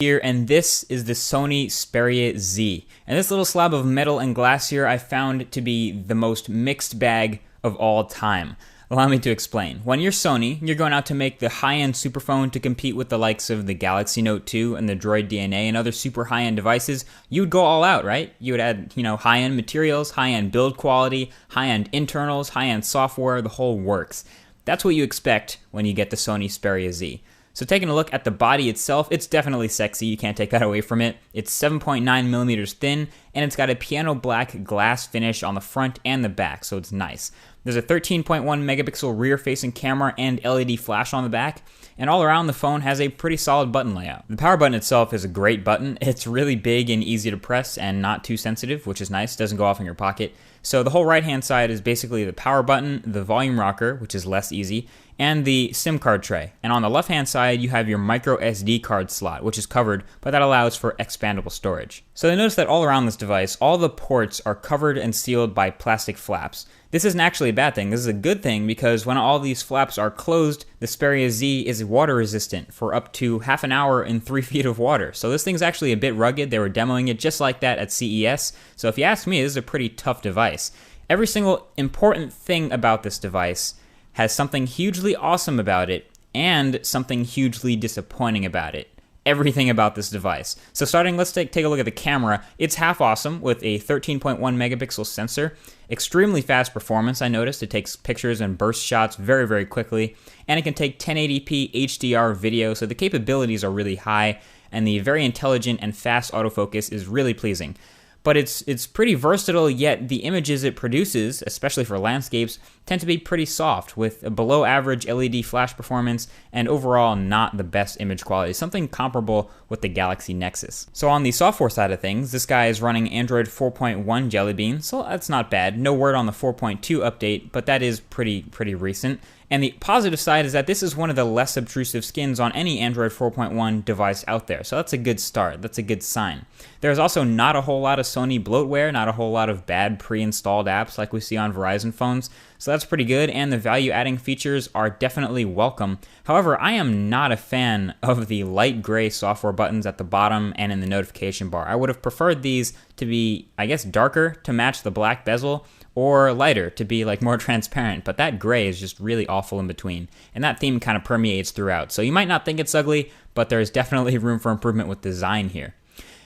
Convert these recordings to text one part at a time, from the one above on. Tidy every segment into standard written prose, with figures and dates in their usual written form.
Here, and this is the Sony Xperia Z. And this little slab of metal and glass here I found to be the most mixed bag of all time. Allow me to explain. When you're Sony, you're going out to make the high-end superphone to compete with the likes of the Galaxy Note 2 and the Droid DNA and other super high-end devices. You would go all out, right? You would add, high-end materials, high-end build quality, high-end internals, high-end software, the whole works. That's what you expect when you get the Sony Xperia Z. So taking a look at the body itself, it's definitely sexy, you can't take that away from it. It's 7.9 millimeters thin, and it's got a piano black glass finish on the front and the back, so it's nice. There's a 13.1 megapixel rear-facing camera and LED flash on the back, and all around the phone has a pretty solid button layout. The power button itself is a great button. It's really big and easy to press and not too sensitive, which is nice, doesn't go off in your pocket. So the whole right-hand side is basically the power button, the volume rocker, which is less easy, and the SIM card tray. And on the left-hand side, you have your micro SD card slot, which is covered, but that allows for expandable storage. So notice that all around this device, all the ports are covered and sealed by plastic flaps. This isn't actually a bad thing. This is a good thing because when all these flaps are closed, the Xperia Z is water resistant for up to half an hour in 3 feet of water. So this thing's actually a bit rugged. They were demoing it just like that at CES. So if you ask me, this is a pretty tough device. Every single important thing about this device has something hugely awesome about it and something hugely disappointing about it. Everything about this device. So starting, let's take a look at the camera. It's half awesome with a 13.1 megapixel sensor. Extremely fast performance, I noticed. It takes pictures and burst shots very, very quickly. And it can take 1080p HDR video, so the capabilities are really high, and the very intelligent and fast autofocus is really pleasing. But it's pretty versatile, yet the images it produces, especially for landscapes, tend to be pretty soft, with a below average LED flash performance and overall not the best image quality, something comparable with the Galaxy Nexus. So on the software side of things, this guy is running Android 4.1 Jelly Bean, so that's not bad. No word on the 4.2 update, but that is pretty recent. And the positive side is that this is one of the less obtrusive skins on any Android 4.1 device out there. So that's a good start. That's a good sign. There's also not a whole lot of Sony bloatware, not a whole lot of bad pre-installed apps like we see on Verizon phones. So that's pretty good, and the value-adding features are definitely welcome. However, I am not a fan of the light gray software buttons at the bottom and in the notification bar. I would have preferred these to be, I guess, darker to match the black bezel, or lighter to be like more transparent, but that gray is just really awful in between, and that theme kind of permeates throughout. So you might not think it's ugly, but there's definitely room for improvement with design here.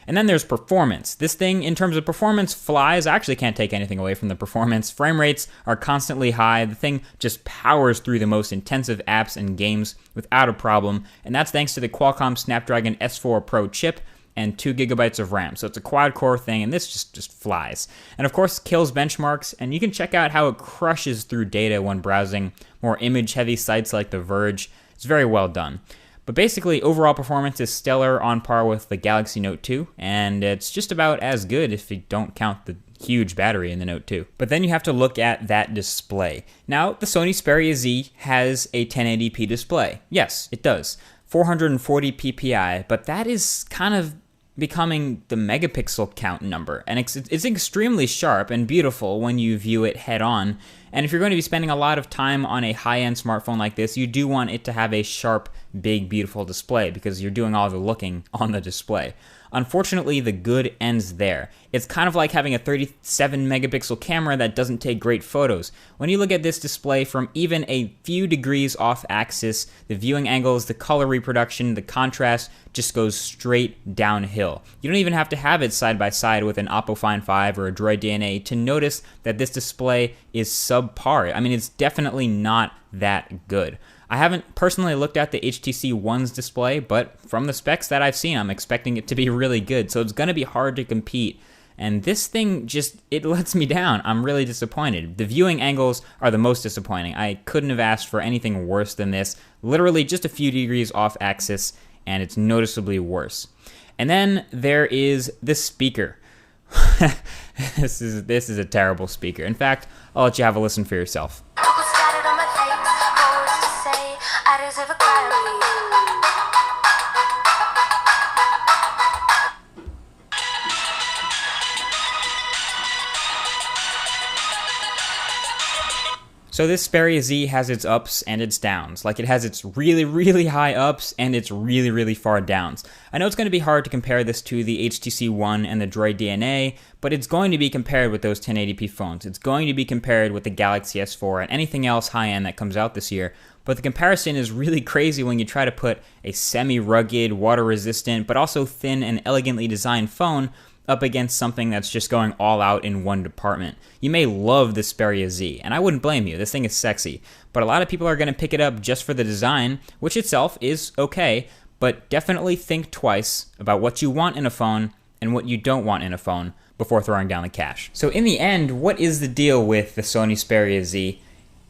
And then there's performance. This thing, in terms of performance, flies. I actually can't take anything away from the performance. Frame rates are constantly high. The thing just powers through the most intensive apps and games without a problem, and that's thanks to the Qualcomm Snapdragon S4 Pro chip and 2 gigabytes of RAM. So it's a quad-core thing, and this just flies. And of course, kills benchmarks, and you can check out how it crushes through data when browsing more image-heavy sites like The Verge. It's very well done. But basically, overall performance is stellar, on par with the Galaxy Note 2, and it's just about as good if you don't count the huge battery in the Note 2. But then you have to look at that display. Now, the Sony Xperia Z has a 1080p display. Yes, it does. 440 ppi, but that is kind of becoming the megapixel count number, and it's extremely sharp and beautiful when you view it head on. And if you're going to be spending a lot of time on a high-end smartphone like this, you do want it to have a sharp, big, beautiful display because you're doing all the looking on the display. Unfortunately, the good ends there. It's kind of like having a 37 megapixel camera that doesn't take great photos. When you look at this display from even a few degrees off axis, the viewing angles, the color reproduction, the contrast just goes straight downhill. You don't even have to have it side by side with an Oppo Find 5 or a Droid DNA to notice that this display is subpar. I mean, it's definitely not that good. I haven't personally looked at the HTC One's display, but from the specs that I've seen, I'm expecting it to be really good, so it's going to be hard to compete. And this thing it lets me down. I'm really disappointed. The viewing angles are the most disappointing. I couldn't have asked for anything worse than this. Literally just a few degrees off axis, and it's noticeably worse. And then there is the speaker. This is a terrible speaker. In fact, I'll let you have a listen for yourself. So this Xperia Z has its ups and its downs. Like, it has its really, really high ups and its really, really far downs. I know it's going to be hard to compare this to the HTC One and the Droid DNA, but it's going to be compared with those 1080p phones. It's going to be compared with the Galaxy S4 and anything else high-end that comes out this year. But the comparison is really crazy when you try to put a semi-rugged, water-resistant, but also thin and elegantly designed phone up against something that's just going all out in one department. You may love the Xperia Z, and I wouldn't blame you. This thing is sexy. But a lot of people are going to pick it up just for the design, which itself is okay, but definitely think twice about what you want in a phone and what you don't want in a phone before throwing down the cash. So in the end, what is the deal with the Sony Xperia Z?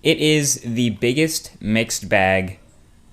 It is the biggest mixed bag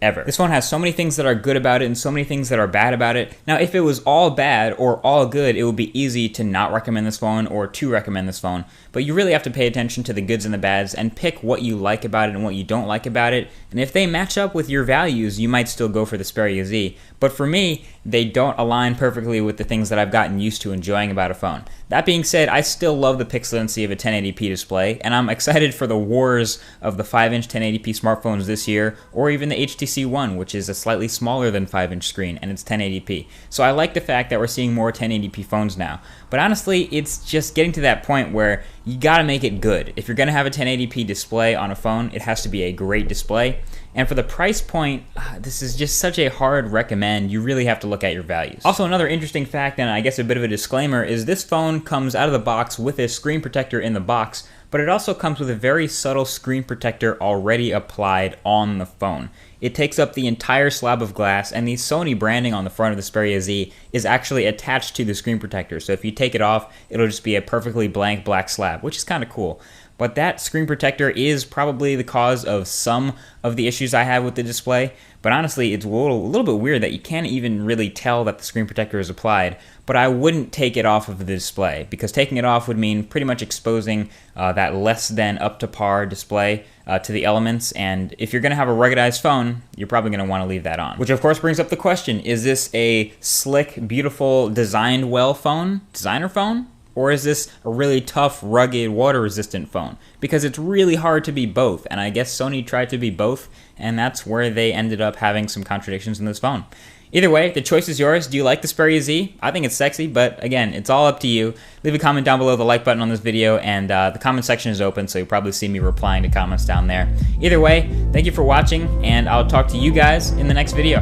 ever. This phone has so many things that are good about it and so many things that are bad about it. Now, if it was all bad or all good, it would be easy to not recommend this phone or to recommend this phone. But you really have to pay attention to the goods and the bads and pick what you like about it and what you don't like about it. And if they match up with your values, you might still go for the Xperia Z. But for me, they don't align perfectly with the things that I've gotten used to enjoying about a phone. That being said, I still love the pixelency of a 1080p display, and I'm excited for the wars of the 5-inch 1080p smartphones this year, or even the HTC One, which is a slightly smaller than 5-inch screen, and it's 1080p. So I like the fact that we're seeing more 1080p phones now. But honestly, it's just getting to that point where you gotta make it good. If you're gonna have a 1080p display on a phone, it has to be a great display. And for the price point, this is just such a hard recommend. You really have to look at your values. Also, another interesting fact, and I guess a bit of a disclaimer, is this phone comes out of the box with a screen protector in the box, but it also comes with a very subtle screen protector already applied on the phone. It takes up the entire slab of glass, and the Sony branding on the front of the Xperia Z is actually attached to the screen protector. So if you take it off, it'll just be a perfectly blank black slab, which is kind of cool. But that screen protector is probably the cause of some of the issues I have with the display. But honestly, it's a little bit weird that you can't even really tell that the screen protector is applied. But I wouldn't take it off of the display, because taking it off would mean pretty much exposing that less than up to par display to the elements. And if you're going to have a ruggedized phone, you're probably going to want to leave that on. Which of course brings up the question, is this a slick, beautiful, designed well phone? Designer phone? Or is this a really tough, rugged, water-resistant phone? Because it's really hard to be both, and I guess Sony tried to be both, and that's where they ended up having some contradictions in this phone. Either way, the choice is yours. Do you like the Xperia Z? I think it's sexy, but again, it's all up to you. Leave a comment down below, the like button on this video, and the comment section is open, so you'll probably see me replying to comments down there. Either way, thank you for watching, and I'll talk to you guys in the next video.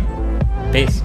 Peace.